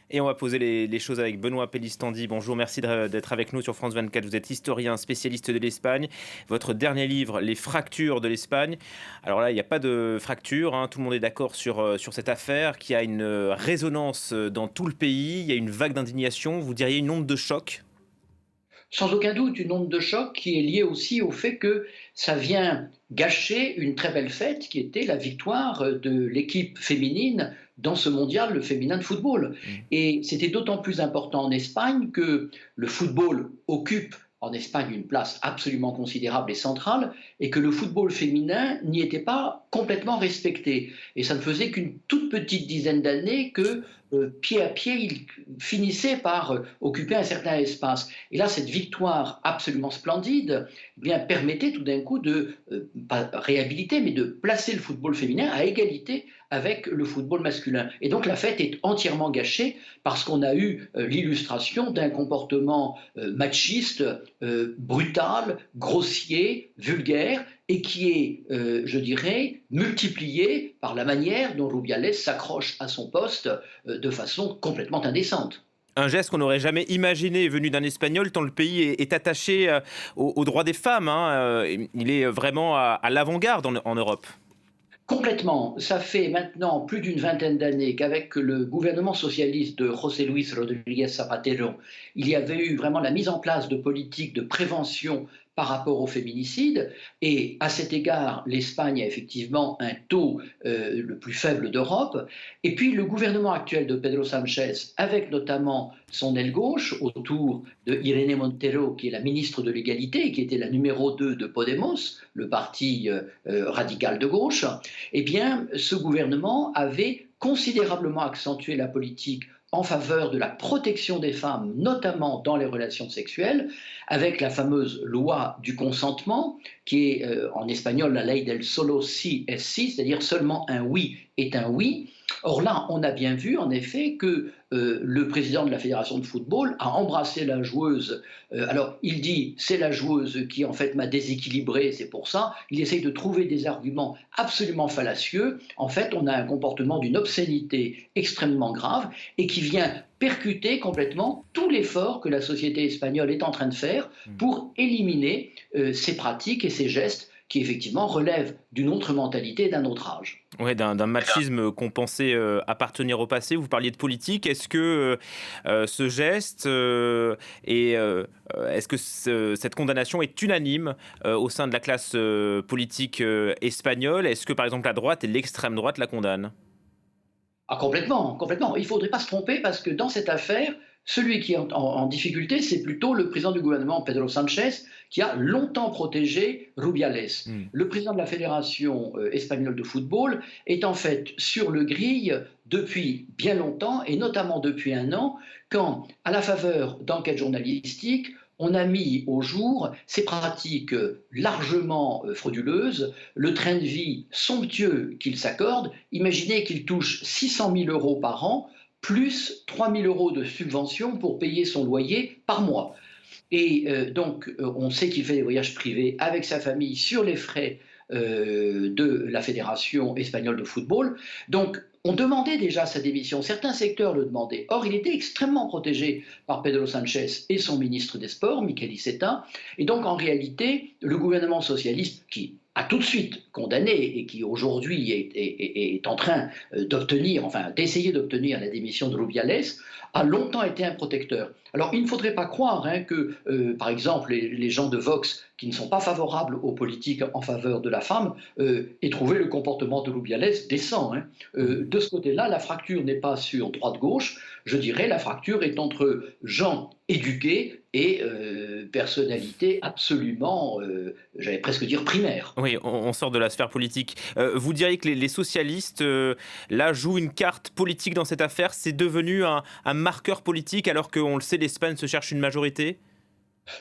Et on va poser les choses avec Benoît Pellistandi. Bonjour, merci d'être avec nous sur France 24. Vous êtes historien, spécialiste de l'Espagne. Votre dernier livre, Les fractures de l'Espagne. Alors là, il n'y a pas de fracture, hein. Tout le monde est d'accord sur cette affaire qui a une résonance dans tout le pays. Il y a une vague d'indignation. Vous diriez une onde de choc? Sans aucun doute, une onde de choc qui est liée aussi au fait que ça vient gâcher une très belle fête qui était la victoire de l'équipe féminine dans ce mondial le féminin de football. Mm. Et c'était d'autant plus important en Espagne que le football occupe en Espagne une place absolument considérable et centrale, et que le football féminin n'y était pas complètement respecté. Et ça ne faisait qu'une toute petite dizaine d'années que, pied à pied, il finissait par occuper un certain espace. Et là, cette victoire absolument splendide eh bien, permettait tout d'un coup de, pas réhabiliter, mais de placer le football féminin à égalité avec le football masculin. Et donc la fête est entièrement gâchée parce qu'on a eu l'illustration d'un comportement machiste, brutal, grossier, vulgaire, et qui est, je dirais, multiplié par la manière dont Rubiales s'accroche à son poste de façon complètement indécente. Un geste qu'on n'aurait jamais imaginé venu d'un Espagnol, tant le pays est attaché aux droits des femmes, hein. Il est vraiment à l'avant-garde en Europe. Complètement. Ça fait maintenant plus d'une vingtaine d'années qu'avec le gouvernement socialiste de José Luis Rodríguez Zapatero, il y avait eu vraiment la mise en place de politiques de prévention par rapport au féminicide. Et à cet égard, l'Espagne a effectivement un taux le plus faible d'Europe. Et puis le gouvernement actuel de Pedro Sánchez, avec notamment son aile gauche autour de Irene Montero, qui est la ministre de l'égalité et qui était la numéro 2 de Podemos, le parti radical de gauche, eh bien, ce gouvernement avait considérablement accentué la politique en faveur de la protection des femmes, notamment dans les relations sexuelles, avec la fameuse loi du consentement, qui est en espagnol la ley del solo sí es sí, c'est-à-dire seulement un oui est un oui. Or là, on a bien vu en effet que le président de la fédération de football a embrassé la joueuse. Alors, il dit c'est la joueuse qui en fait m'a déséquilibré, c'est pour ça. Il essaye de trouver des arguments absolument fallacieux. En fait, on a un comportement d'une obscénité extrêmement grave et qui vient percuter complètement tout l'effort que la société espagnole est en train de faire pour éliminer ces pratiques et ces gestes qui effectivement relèvent d'une autre mentalité et d'un autre âge. Ouais, d'un machisme qu'on pensait appartenir au passé. Vous parliez de politique. Est-ce que ce geste est-ce que cette condamnation est unanime au sein de la classe politique espagnole? Est-ce que par exemple la droite et l'extrême droite la condamnent? Ah, complètement, complètement. Il ne faudrait pas se tromper parce que dans cette affaire, celui qui est en difficulté, c'est plutôt le président du gouvernement, Pedro Sánchez, qui a longtemps protégé Rubiales. Hmm. Le président de la Fédération espagnole de football est en fait sur le grille depuis bien longtemps, et notamment depuis un an, quand, à la faveur d'enquêtes journalistiques, on a mis au jour ces pratiques largement frauduleuses, le train de vie somptueux qu'il s'accorde. Imaginez qu'il touche 600 000 euros par an, plus 3 000 euros de subvention pour payer son loyer par mois. Et donc, on sait qu'il fait des voyages privés avec sa famille sur les frais de la Fédération espagnole de football. Donc, on demandait déjà sa démission, certains secteurs le demandaient. Or, il était extrêmement protégé par Pedro Sánchez et son ministre des Sports, Miquel Iceta. Et donc, en réalité, le gouvernement socialiste, qui a tout de suite condamné et qui aujourd'hui est en train d'obtenir, enfin d'essayer d'obtenir la démission de Rubiales, a longtemps été un protecteur. Alors il ne faudrait pas croire que, par exemple, les gens de Vox, qui ne sont pas favorables aux politiques en faveur de la femme, aient trouvé le comportement de Rubiales décent. De ce côté-là, la fracture n'est pas sur droite-gauche, je dirais la fracture est entre gens éduqués et personnalités absolument, j'allais presque dire primaires. Oui, on sort de la sphère politique. Vous diriez que les socialistes, là, jouent une carte politique dans cette affaire? C'est devenu un marqueur politique alors qu'on le sait, l'Espagne se cherche une majorité?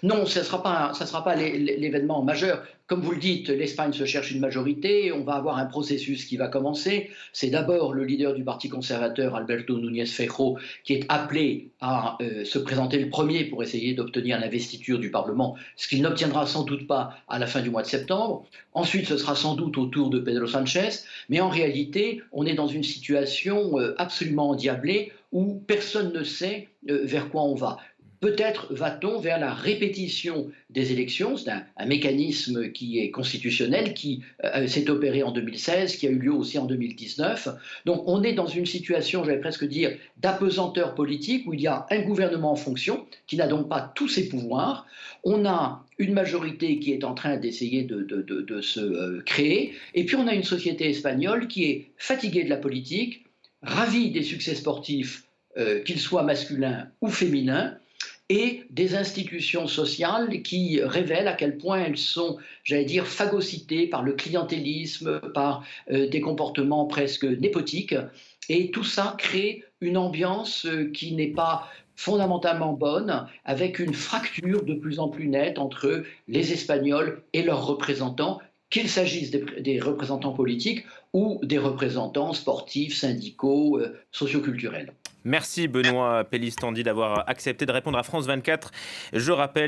Non, ça ne sera pas l'événement majeur. Comme vous le dites, l'Espagne se cherche une majorité, on va avoir un processus qui va commencer. C'est d'abord le leader du Parti conservateur, Alberto Núñez Feijóo, qui est appelé à se présenter le premier pour essayer d'obtenir l'investiture du Parlement, ce qu'il n'obtiendra sans doute pas à la fin du mois de septembre. Ensuite, ce sera sans doute au tour de Pedro Sánchez, mais en réalité, on est dans une situation absolument endiablée où personne ne sait vers quoi on va. Peut-être va-t-on vers la répétition des élections. C'est un mécanisme qui est constitutionnel, qui s'est opéré en 2016, qui a eu lieu aussi en 2019. Donc on est dans une situation, j'allais presque dire, d'apesanteur politique, où il y a un gouvernement en fonction, qui n'a donc pas tous ses pouvoirs. On a une majorité qui est en train d'essayer de se créer. Et puis on a une société espagnole qui est fatiguée de la politique, ravie des succès sportifs, qu'ils soient masculins ou féminins, et des institutions sociales qui révèlent à quel point elles sont, j'allais dire, phagocytées par le clientélisme, par des comportements presque népotiques. Et tout ça crée une ambiance qui n'est pas fondamentalement bonne, avec une fracture de plus en plus nette entre les Espagnols et leurs représentants, qu'il s'agisse des représentants politiques ou des représentants sportifs, syndicaux, socioculturels. Merci Benoît Pellistandi d'avoir accepté de répondre à France 24. Je rappelle